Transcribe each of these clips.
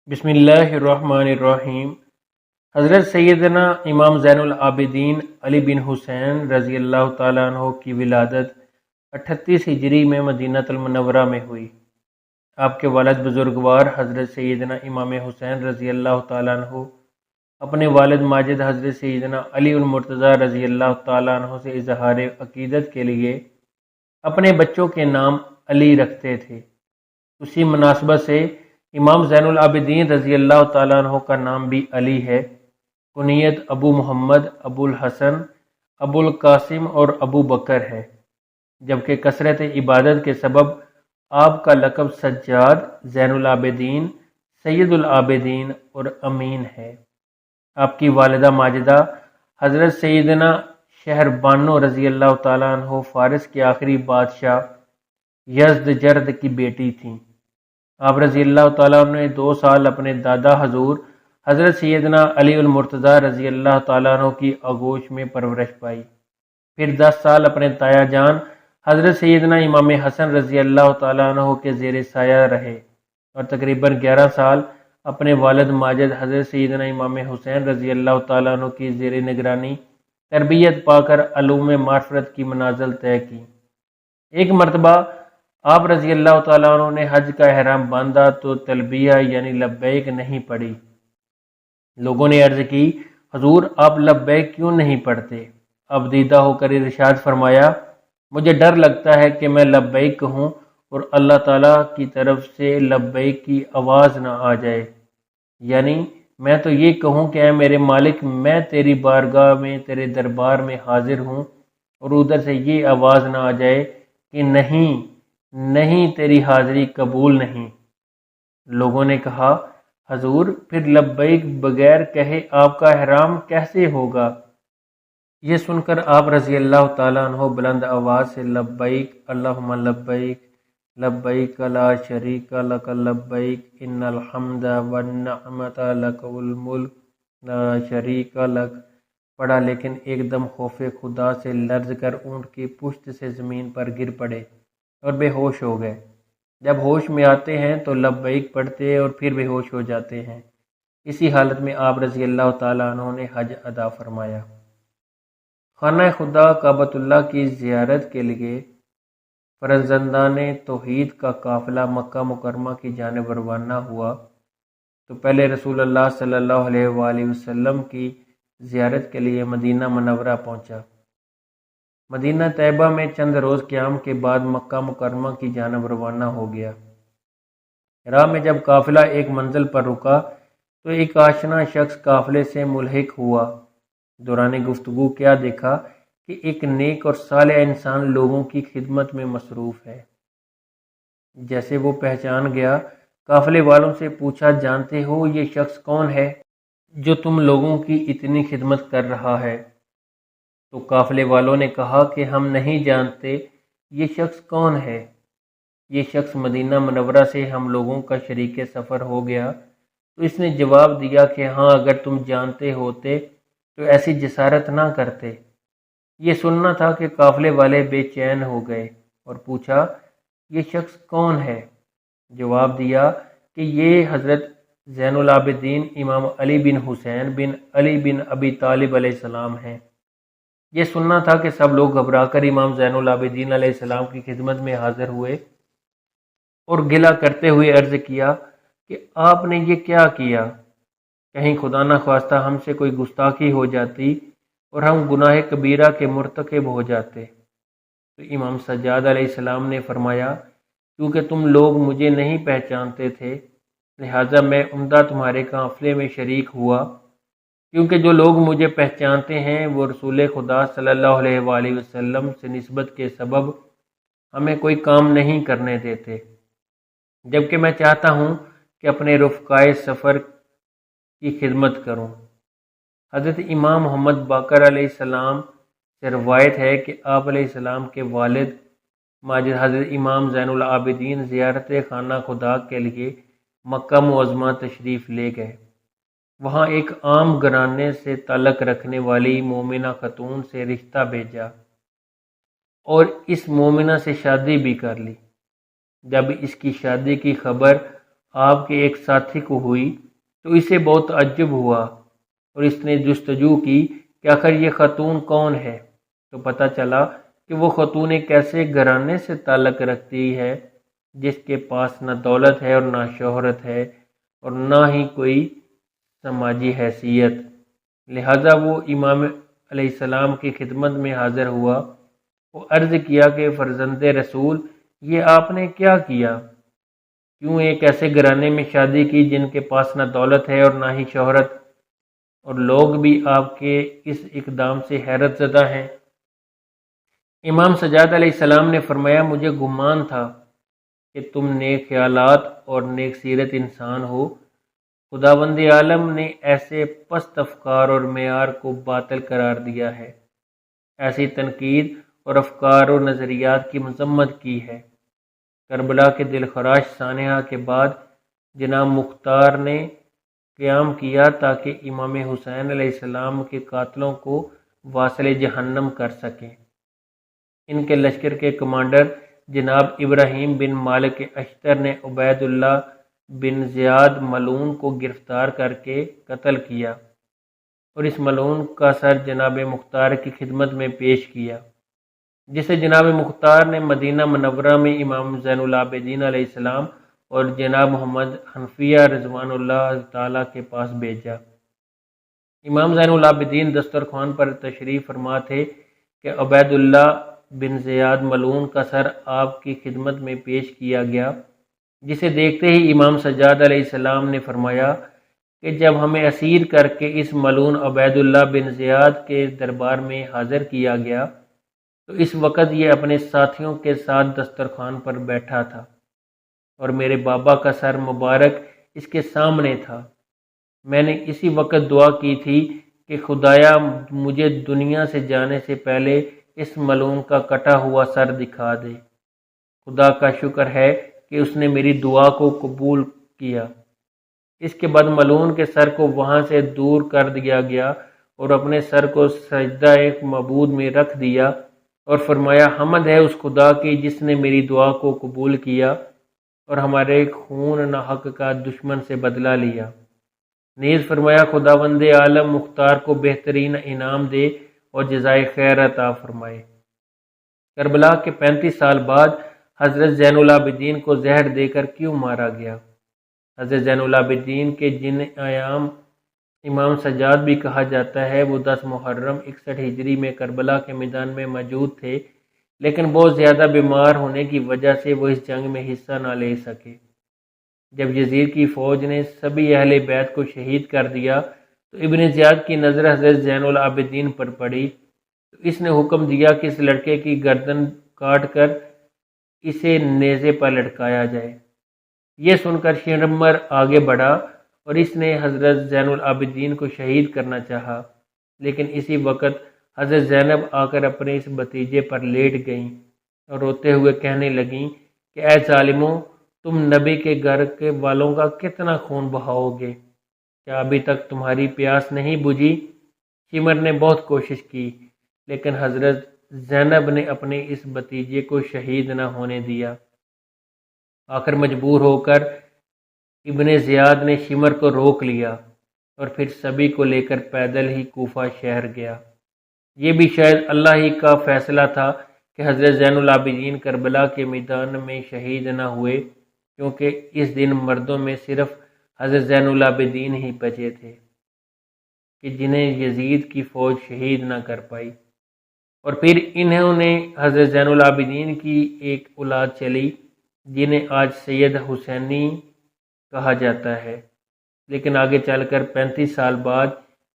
بسم اللہ الرحمن الرحیم۔ حضرت سیدنا امام زین العابدین علی بن حسین رضی اللہ تعالیٰ عنہ کی ولادت 38 ہجری میں مدینہ المنورہ میں ہوئی۔ آپ کے والد بزرگوار حضرت سیدنا امام حسین رضی اللہ تعالیٰ عنہ اپنے والد ماجد حضرت سیدنا علی المرتضیٰ رضی اللہ تعالیٰ عنہ سے اظہار عقیدت کے لیے اپنے بچوں کے نام علی رکھتے تھے۔ اسی مناسبت سے امام زین العابدین رضی اللہ تعالیٰ عنہ کا نام بھی علی ہے۔ کنیت ابو محمد، ابو الحسن، ابو القاسم اور ابو بکر ہے، جبکہ کثرت عبادت کے سبب آپ کا لقب سجاد، زین العابدین، سید العابدین اور امین ہے۔ آپ کی والدہ ماجدہ حضرت سیدنا شہربانو رضی اللہ تعالیٰ عنہ فارس کے آخری بادشاہ یزدجرد کی بیٹی تھیں۔ آپ رضی اللہ تعالیٰ عنہ نے 2 سال اپنے دادا حضور حضرت سیدنا علی المرتضیٰ رضی اللہ تعالیٰ عنہ کی آغوش میں پرورش پائی، پھر 10 سال اپنے تایا جان حضرت سیدنا امام حسن رضی اللہ تعالیٰ عنہ کے زیر سایہ رہے، اور تقریباً 11 سال اپنے والد ماجد حضرت سیدنا امام حسین رضی اللہ تعالیٰ عنہ کی زیر نگرانی تربیت پا کر علوم معرفت کی منازل طے کی۔ ایک مرتبہ آپ رضی اللہ تعالیٰ عنہ نے حج کا احرام باندھا تو تلبیہ یعنی لبیک نہیں پڑھی۔ لوگوں نے عرض کی، حضور آپ لبیک کیوں نہیں پڑھتے؟ اب دیدہ ہو کر ارشاد فرمایا، مجھے ڈر لگتا ہے کہ میں لبیک کہوں اور اللہ تعالیٰ کی طرف سے لبیک کی آواز نہ آ جائے، یعنی میں تو یہ کہوں کہ اے میرے مالک، میں تیری بارگاہ میں تیرے دربار میں حاضر ہوں، اور ادھر سے یہ آواز نہ آ جائے کہ نہیں تیری حاضری قبول نہیں۔ لوگوں نے کہا، حضور پھر لبیک بغیر کہے آپ کا احرام کیسے ہوگا؟ یہ سن کر آپ رضی اللہ تعالیٰ عنہ بلند آواز سے لبیک اللہم لبیک لبیک لا شریک لک لبیک ان الحمد والنعمت لک والملک لا شریک لک پڑھا، لیکن ایک دم خوف خدا سے لرز کر اونٹ کی پشت سے زمین پر گر پڑے اور بے ہوش ہو گئے۔ جب ہوش میں آتے ہیں تو لبیک پڑھتے اور پھر بے ہوش ہو جاتے ہیں۔ اسی حالت میں آپ رضی اللہ تعالیٰ عنہ نے حج ادا فرمایا۔ خانہ خدا کعبۃ اللہ کی زیارت کے لیے فرزندان توحید کا قافلہ مکہ مکرمہ کی جانب روانہ ہوا تو پہلے رسول اللہ صلی اللہ علیہ وآلہ وسلم کی زیارت کے لیے مدینہ منورہ پہنچا۔ مدینہ طیبہ میں چند روز قیام کے بعد مکہ مکرمہ کی جانب روانہ ہو گیا۔ راہ میں جب قافلہ ایک منزل پر رکا تو ایک آشنا شخص قافلے سے ملحق ہوا۔ دوران گفتگو کیا دیکھا کہ ایک نیک اور صالح انسان لوگوں کی خدمت میں مصروف ہے۔ جیسے وہ پہچان گیا، قافلے والوں سے پوچھا، جانتے ہو یہ شخص کون ہے جو تم لوگوں کی اتنی خدمت کر رہا ہے؟ تو قافلے والوں نے کہا کہ ہم نہیں جانتے یہ شخص کون ہے۔ یہ شخص مدینہ منورہ سے ہم لوگوں کا شریک سفر ہو گیا۔ تو اس نے جواب دیا کہ ہاں، اگر تم جانتے ہوتے تو ایسی جسارت نہ کرتے۔ یہ سننا تھا کہ قافلے والے بے چین ہو گئے اور پوچھا، یہ شخص کون ہے؟ جواب دیا کہ یہ حضرت زین العابدین امام علی بن حسین بن علی بن ابی طالب علیہ السلام ہیں۔ یہ سننا تھا کہ سب لوگ گھبرا کر امام زین العابدین علیہ السلام کی خدمت میں حاضر ہوئے اور گلہ کرتے ہوئے عرض کیا کہ آپ نے یہ کیا کیا؟ کہیں خدا نہ خواستہ ہم سے کوئی گستاخی ہو جاتی اور ہم گناہ کبیرہ کے مرتکب ہو جاتے۔ تو امام سجاد علیہ السلام نے فرمایا، کیونکہ تم لوگ مجھے نہیں پہچانتے تھے، لہٰذا میں عمدہ تمہارے قافلے میں شریک ہوا، کیونکہ جو لوگ مجھے پہچانتے ہیں وہ رسول خدا صلی اللہ علیہ وآلہ وسلم سے نسبت کے سبب ہمیں کوئی کام نہیں کرنے دیتے، جبکہ میں چاہتا ہوں کہ اپنے رفقائے سفر کی خدمت کروں۔ حضرت امام محمد باقر علیہ السلام سے روایت ہے کہ آپ علیہ السلام کے والد ماجد حضرت امام زین العابدین زیارت خانہ خدا کے لیے مکہ معظمہ تشریف لے گئے۔ وہاں ایک عام گھرانے سے تعلق رکھنے والی مومنہ خاتون سے رشتہ بھیجا اور اس مومنہ سے شادی بھی کر لی۔ جب اس کی شادی کی خبر آپ کے ایک ساتھی کو ہوئی تو اسے بہت تعجب ہوا اور اس نے جستجو کی کہ آخر یہ خاتون کون ہے، تو پتہ چلا کہ وہ خاتون ایک ایسے گھرانے سے تعلق رکھتی ہے جس کے پاس نہ دولت ہے اور نہ شہرت ہے اور نہ ہی کوئی سماجی حیثیت۔ لہذا وہ امام علیہ السلام کی خدمت میں حاضر ہوا۔ وہ عرض کیا کہ فرزند رسول، یہ آپ نے کیا کیا؟ کیوں ایک ایسے گھرانے میں شادی کی جن کے پاس نہ دولت ہے اور نہ ہی شہرت، اور لوگ بھی آپ کے اس اقدام سے حیرت زدہ ہیں؟ امام سجاد علیہ السلام نے فرمایا، مجھے گمان تھا کہ تم نیک خیالات اور نیک سیرت انسان ہو۔ خداوند عالم نے ایسے پست افکار اور معیار کو باطل قرار دیا ہے، ایسی تنقید اور افکار و نظریات کی مذمت کی ہے۔ کربلا کے دلخراش سانحہ کے بعد جناب مختار نے قیام کیا تاکہ امام حسین علیہ السلام کے قاتلوں کو واصل جہنم کر سکیں۔ ان کے لشکر کے کمانڈر جناب ابراہیم بن مالک اشتر نے عبید اللہ بن زیاد ملعون کو گرفتار کر کے قتل کیا اور اس ملعون کا سر جناب مختار کی خدمت میں پیش کیا، جسے جناب مختار نے مدینہ منورہ میں امام زین العابدین علیہ السلام اور جناب محمد حنفیہ رضوان اللہ تعالیٰ کے پاس بھیجا۔ امام زین العابدین دسترخوان پر تشریف فرما تھے کہ عبید اللہ بن زیاد ملعون کا سر آپ کی خدمت میں پیش کیا گیا، جسے دیکھتے ہی امام سجاد علیہ السلام نے فرمایا کہ جب ہمیں اسیر کر کے اس ملعون عبید اللہ بن زیاد کے دربار میں حاضر کیا گیا تو اس وقت یہ اپنے ساتھیوں کے ساتھ دسترخوان پر بیٹھا تھا اور میرے بابا کا سر مبارک اس کے سامنے تھا۔ میں نے اسی وقت دعا کی تھی کہ خدایا مجھے دنیا سے جانے سے پہلے اس ملعون کا کٹا ہوا سر دکھا دے۔ خدا کا شکر ہے کہ اس نے میری دعا کو قبول کیا۔ اس کے بعد ملعون کے سر کو وہاں سے دور کر دیا گیا اور اپنے سر کو سجدہ ایک معبود میں رکھ دیا اور فرمایا، حمد ہے اس خدا کی جس نے میری دعا کو قبول کیا اور ہمارے خون ناحق کا دشمن سے بدلہ لیا۔ نیز فرمایا، خداوند عالم مختار کو بہترین انعام دے اور جزائے خیر عطا فرمائے۔ کربلا کے 35 سال بعد حضرت زین العابدین کو زہر دے کر کیوں مارا گیا؟ حضرت زین العابدین کے جن ایام امام سجاد بھی کہا جاتا ہے، وہ 10 محرم 61 ہجری میں کربلا کے میدان میں موجود تھے، لیکن بہت زیادہ بیمار ہونے کی وجہ سے وہ اس جنگ میں حصہ نہ لے سکے۔ جب یزید کی فوج نے سبھی اہل بیت کو شہید کر دیا تو ابن زیاد کی نظر حضرت زین العابدین پر پڑی تو اس نے حکم دیا کہ اس لڑکے کی گردن کاٹ کر اسے نیزے پر لٹکایا جائے۔ یہ سن کر شمر آگے بڑھا اور اس نے حضرت زین العابدین کو شہید کرنا چاہا، لیکن اسی وقت حضرت زینب آ کر اپنے اس بھتیجے پر لیٹ گئیں اور روتے ہوئے کہنے لگیں کہ اے ظالموں، تم نبی کے گھر کے والوں کا کتنا خون بہاؤ گے؟ کیا ابھی تک تمہاری پیاس نہیں بجھی؟ شمر نے بہت کوشش کی لیکن حضرت زینب نے اپنے اس بھتیجے کو شہید نہ ہونے دیا۔ آخر مجبور ہو کر ابن زیاد نے شمر کو روک لیا اور پھر سبھی کو لے کر پیدل ہی کوفہ شہر گیا۔ یہ بھی شاید اللہ ہی کا فیصلہ تھا کہ حضرت زین العابدین کربلا کے میدان میں شہید نہ ہوئے، کیونکہ اس دن مردوں میں صرف حضرت زین العابدین ہی بچے تھے کہ جنہیں یزید کی فوج شہید نہ کر پائی، اور پھر انہوں نے حضرت زین العابدین کی ایک اولاد چلی جنہیں آج سید حسینی کہا جاتا ہے، لیکن آگے چل کر 35 سال بعد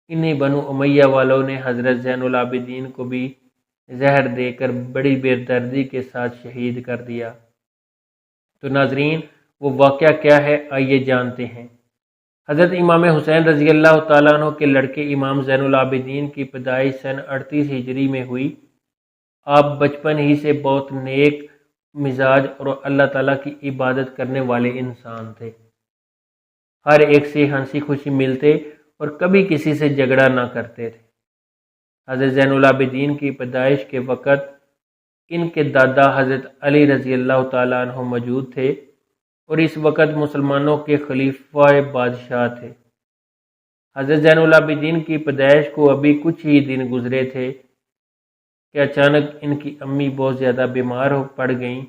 انہیں بنو امیہ والوں نے حضرت زین العابدین کو بھی زہر دے کر بڑی بے دردی کے ساتھ شہید کر دیا۔ تو ناظرین، وہ واقعہ کیا ہے، آئیے جانتے ہیں۔ حضرت امام حسین رضی اللہ تعالیٰ عنہ کے لڑکے امام زین العابدین کی پیدائش سن 38 ہجری میں ہوئی۔ آپ بچپن ہی سے بہت نیک مزاج اور اللہ تعالیٰ کی عبادت کرنے والے انسان تھے۔ ہر ایک سے ہنسی خوشی ملتے اور کبھی کسی سے جھگڑا نہ کرتے تھے۔ حضرت زین العابدین کی پیدائش کے وقت ان کے دادا حضرت علی رضی اللہ تعالیٰ عنہ موجود تھے۔ اور اس وقت مسلمانوں کے خلیفہ بادشاہ تھے۔ حضرت زین العابدین کی پیدائش کو ابھی کچھ ہی دن گزرے تھے کہ اچانک ان کی امی بہت زیادہ بیمار پڑ گئیں۔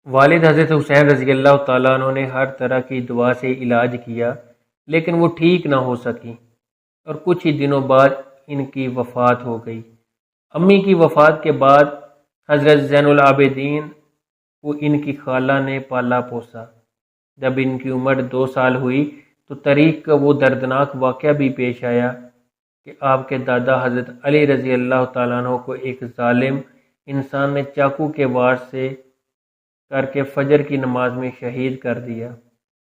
والد حضرت حسین رضی اللہ تعالیٰ عنہ نے ہر طرح کی دعا سے علاج کیا، لیکن وہ ٹھیک نہ ہو سکیں اور کچھ ہی دنوں بعد ان کی وفات ہو گئی۔ امی کی وفات کے بعد حضرت زین العابدین کو ان کی خالہ نے پالا پوسا۔ جب ان کی عمر 2 سال ہوئی تو تاریخ کا وہ دردناک واقعہ بھی پیش آیا کہ آپ کے دادا حضرت علی رضی اللہ تعالیٰ عنہ کو ایک ظالم انسان نے چاقو کے وار سے کر کے فجر کی نماز میں شہید کر دیا۔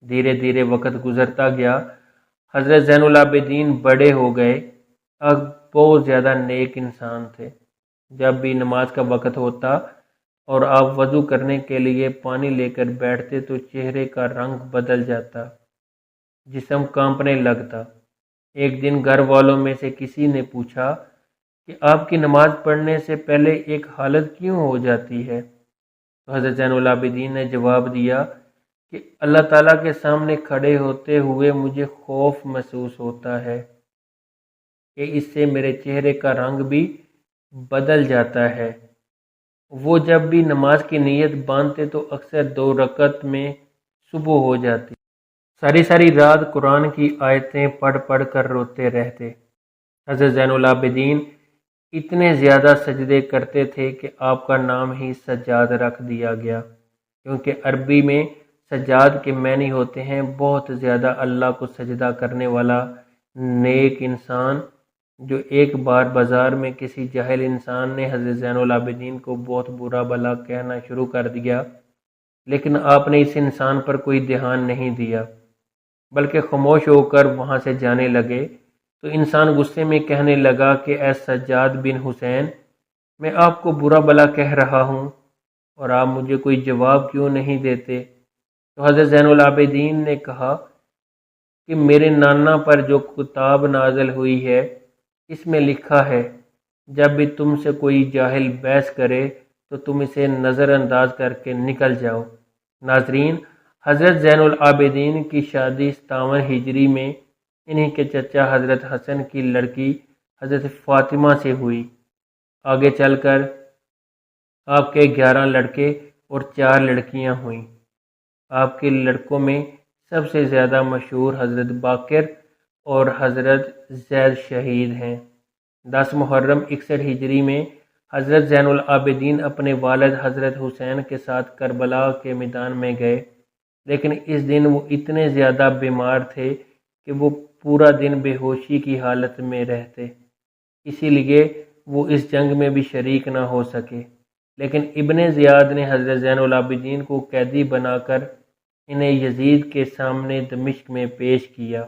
دھیرے دھیرے وقت گزرتا گیا، حضرت زین العابدین بڑے ہو گئے، اب بہت زیادہ نیک انسان تھے۔ جب بھی نماز کا وقت ہوتا اور آپ وضو کرنے کے لیے پانی لے کر بیٹھتے تو چہرے کا رنگ بدل جاتا، جسم کانپنے لگتا۔ ایک دن گھر والوں میں سے کسی نے پوچھا کہ آپ کی نماز پڑھنے سے پہلے ایک حالت کیوں ہو جاتی ہے؟ تو حضرت زین العابدین نے جواب دیا کہ اللہ تعالیٰ کے سامنے کھڑے ہوتے ہوئے مجھے خوف محسوس ہوتا ہے کہ اس سے میرے چہرے کا رنگ بھی بدل جاتا ہے۔ وہ جب بھی نماز کی نیت باندھتے تو اکثر 2 رکعت میں صبح ہو جاتی۔ ساری ساری رات قرآن کی آیتیں پڑھ پڑھ کر روتے رہتے۔ حضرت زین العابدین اتنے زیادہ سجدے کرتے تھے کہ آپ کا نام ہی سجاد رکھ دیا گیا، کیونکہ عربی میں سجاد کے معنی ہوتے ہیں بہت زیادہ اللہ کو سجدہ کرنے والا نیک انسان۔ جو ایک بار بازار میں کسی جاہل انسان نے حضرت زین العابدین کو بہت برا بھلا کہنا شروع کر دیا، لیکن آپ نے اس انسان پر کوئی دھیان نہیں دیا بلکہ خاموش ہو کر وہاں سے جانے لگے، تو انسان غصے میں کہنے لگا کہ اے سجاد بن حسین، میں آپ کو برا بھلا کہہ رہا ہوں اور آپ مجھے کوئی جواب کیوں نہیں دیتے؟ تو حضرت زین العابدین نے کہا کہ میرے نانا پر جو کتاب نازل ہوئی ہے اس میں لکھا ہے جب بھی تم سے کوئی جاہل بحث کرے تو تم اسے نظر انداز کر کے نکل جاؤ۔ ناظرین، حضرت زین العابدین کی شادی 57 ہجری میں انہی کے چچا حضرت حسن کی لڑکی حضرت فاطمہ سے ہوئی۔ آگے چل کر آپ کے 11 لڑکے اور 4 لڑکیاں ہوئیں۔ آپ کے لڑکوں میں سب سے زیادہ مشہور حضرت باقر اور حضرت زید شہید ہیں۔ 10 محرم 61 ہجری میں حضرت زین العابدین اپنے والد حضرت حسین کے ساتھ کربلا کے میدان میں گئے، لیکن اس دن وہ اتنے زیادہ بیمار تھے کہ وہ پورا دن بے ہوشی کی حالت میں رہتے، اسی لیے وہ اس جنگ میں بھی شریک نہ ہو سکے۔ لیکن ابن زیاد نے حضرت زین العابدین کو قیدی بنا کر انہیں یزید کے سامنے دمشق میں پیش کیا۔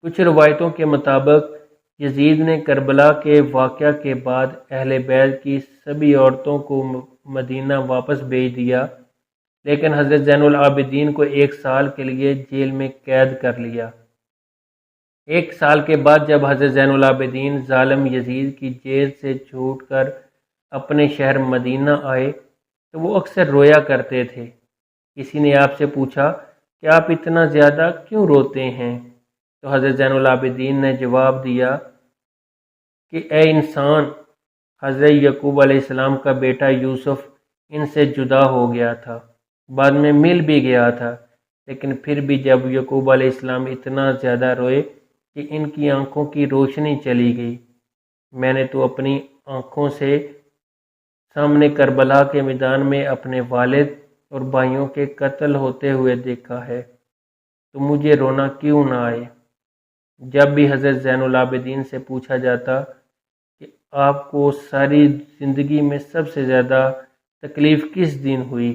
کچھ روایتوں کے مطابق یزید نے کربلا کے واقعہ کے بعد اہل بیت کی سبھی عورتوں کو مدینہ واپس بھیج دیا، لیکن حضرت زین العابدین کو 1 سال کے لیے جیل میں قید کر لیا۔ 1 سال کے بعد جب حضرت زین العابدین ظالم یزید کی جیل سے چھوٹ کر اپنے شہر مدینہ آئے تو وہ اکثر رویا کرتے تھے۔ کسی نے آپ سے پوچھا کہ آپ اتنا زیادہ کیوں روتے ہیں؟ تو حضرت زین العابدین نے جواب دیا کہ اے انسان، حضرت یعقوب علیہ السلام کا بیٹا یوسف ان سے جدا ہو گیا تھا، بعد میں مل بھی گیا تھا، لیکن پھر بھی جب یعقوب علیہ السلام اتنا زیادہ روئے کہ ان کی آنکھوں کی روشنی چلی گئی، میں نے تو اپنی آنکھوں سے سامنے کربلا کے میدان میں اپنے والد اور بھائیوں کے قتل ہوتے ہوئے دیکھا ہے، تو مجھے رونا کیوں نہ آئے؟ جب بھی حضرت زین العابدین سے پوچھا جاتا کہ آپ کو ساری زندگی میں سب سے زیادہ تکلیف کس دن ہوئی،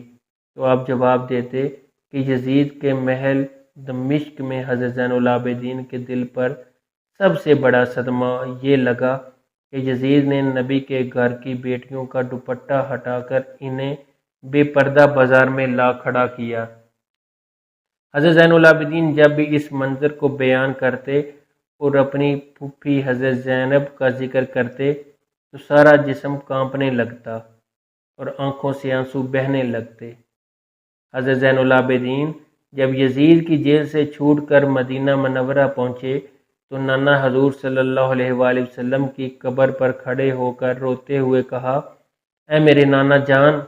تو آپ جواب دیتے کہ یزید کے محل دمشق میں حضرت زین العابدین کے دل پر سب سے بڑا صدمہ یہ لگا کہ یزید نے نبی کے گھر کی بیٹیوں کا دوپٹہ ہٹا کر انہیں بے پردہ بازار میں لا کھڑا کیا۔ حضرت زین العابدین جب بھی اس منظر کو بیان کرتے اور اپنی پھوپھی حضرت زینب کا ذکر کرتے تو سارا جسم کانپنے لگتا اور آنکھوں سے آنسو بہنے لگتے۔ حضرت زین العابدین جب یزید کی جیل سے چھوٹ کر مدینہ منورہ پہنچے تو نانا حضور صلی اللہ علیہ وآلہ وسلم کی قبر پر کھڑے ہو کر روتے ہوئے کہا، اے میرے نانا جان،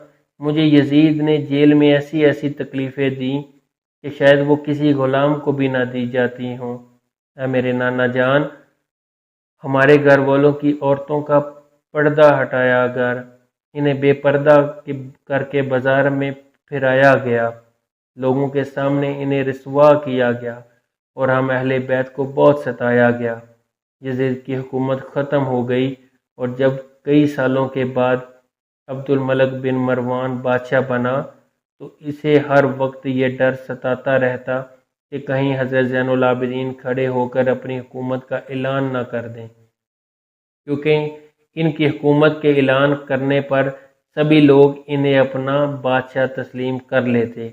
مجھے یزید نے جیل میں ایسی ایسی تکلیفیں دیں کہ شاید وہ کسی غلام کو بھی نہ دی جاتی ہوں۔ اے میرے نانا جان، ہمارے گھر والوں کی عورتوں کا پردہ ہٹایا گر، انہیں بے پردہ کر کے بازار میں پھرایا گیا، لوگوں کے سامنے انہیں رسوا کیا گیا اور ہم اہل بیت کو بہت ستایا گیا۔ یزید کی حکومت ختم ہو گئی اور جب کئی سالوں کے بعد عبد الملک بن مروان بادشاہ بنا تو اسے ہر وقت یہ ڈر ستاتا رہتا کہ کہیں حضرت زین العابدین کھڑے ہو کر اپنی حکومت کا اعلان نہ کر دیں، کیونکہ ان کی حکومت کے اعلان کرنے پر سبھی لوگ انہیں اپنا بادشاہ تسلیم کر لیتے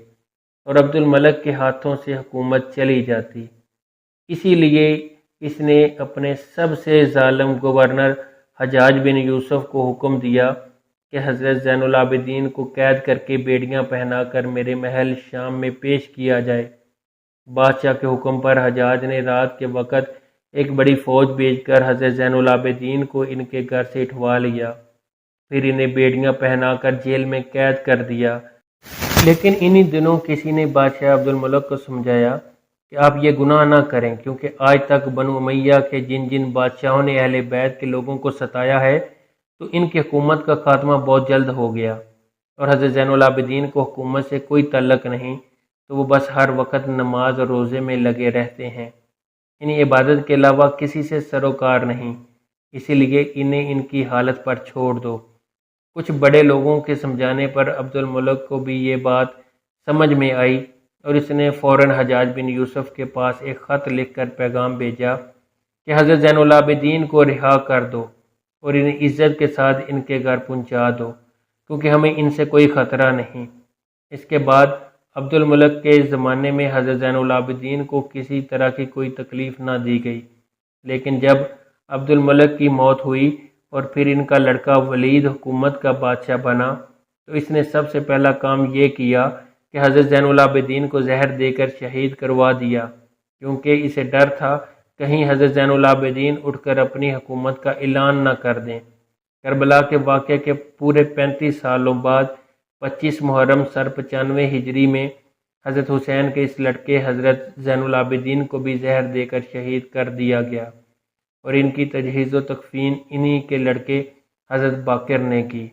اور عبد الملک کے ہاتھوں سے حکومت چلی جاتی۔ اسی لیے اس نے اپنے سب سے ظالم گورنر حجاج بن یوسف کو حکم دیا کہ حضرت زین العابدین کو قید کر کے بیڑیاں پہنا کر میرے محل شام میں پیش کیا جائے۔ بادشاہ کے حکم پر حجاج نے رات کے وقت ایک بڑی فوج بھیج کر حضرت زین العابدین کو ان کے گھر سے اٹھوا لیا، پھر انہیں بیڑیاں پہنا کر جیل میں قید کر دیا۔ لیکن انہی دنوں کسی نے بادشاہ عبد الملک کو سمجھایا کہ آپ یہ گناہ نہ کریں، کیونکہ آج تک بنو امیہ کے جن جن بادشاہوں نے اہل بیت کے لوگوں کو ستایا ہے تو ان کی حکومت کا خاتمہ بہت جلد ہو گیا، اور حضرت زین العابدین کو حکومت سے کوئی تعلق نہیں، تو وہ بس ہر وقت نماز اور روزے میں لگے رہتے ہیں، انہیں عبادت کے علاوہ کسی سے سروکار نہیں، اسی لیے انہیں ان کی حالت پر چھوڑ دو۔ کچھ بڑے لوگوں کے سمجھانے پر عبد الملک کو بھی یہ بات سمجھ میں آئی اور اس نے فوراً حجاج بن یوسف کے پاس ایک خط لکھ کر پیغام بھیجا کہ حضرت زین العابدین کو رہا کر دو اور انہیں عزت کے ساتھ ان کے گھر پہنچا دو، کیونکہ ہمیں ان سے کوئی خطرہ نہیں۔ اس کے بعد عبد الملک کے زمانے میں حضرت زین العابدین کو کسی طرح کی کوئی تکلیف نہ دی گئی، لیکن جب عبد الملک کی موت ہوئی اور پھر ان کا لڑکا ولید حکومت کا بادشاہ بنا تو اس نے سب سے پہلا کام یہ کیا کہ حضرت زین العابدین کو زہر دے کر شہید کروا دیا، کیونکہ اسے ڈر تھا کہیں حضرت زین العابدین اٹھ کر اپنی حکومت کا اعلان نہ کر دیں۔ کربلا کے واقعے کے پورے 35 سالوں بعد 25 محرم سر 95 ہجری میں حضرت حسین کے اس لڑکے حضرت زین العابدین کو بھی زہر دے کر شہید کر دیا گیا، اور ان کی تجہیز و تکفین انہی کے لڑکے حضرت باقر نے کی۔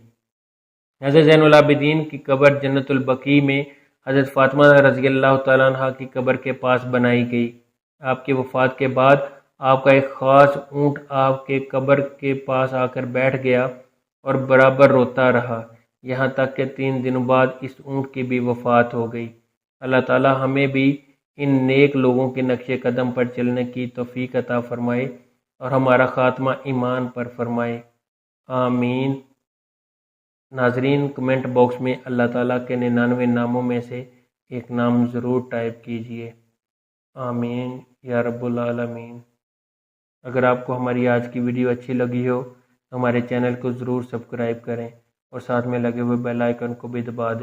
حضرت زین العابدین کی قبر جنت البقیع میں حضرت فاطمہ رضی اللہ تعالیٰ عنہ کی قبر کے پاس بنائی گئی۔ آپ کی وفات کے بعد آپ کا ایک خاص اونٹ آپ کے قبر کے پاس آ کر بیٹھ گیا اور برابر روتا رہا، یہاں تک کہ 3 دنوں بعد اس اونٹ کی بھی وفات ہو گئی۔ اللہ تعالیٰ ہمیں بھی ان نیک لوگوں کے نقش قدم پر چلنے کی توفیق عطا فرمائے اور ہمارا خاتمہ ایمان پر فرمائے، آمین۔ ناظرین، کمنٹ باکس میں اللہ تعالیٰ کے 99 ناموں میں سے ایک نام ضرور ٹائپ کیجئے، آمین یا رب العالمین۔ اگر آپ کو ہماری آج کی ویڈیو اچھی لگی ہو تو ہمارے چینل کو ضرور سبسکرائب کریں اور ساتھ میں لگے ہوئے بیل آئیکن کو بھی دبا دیں۔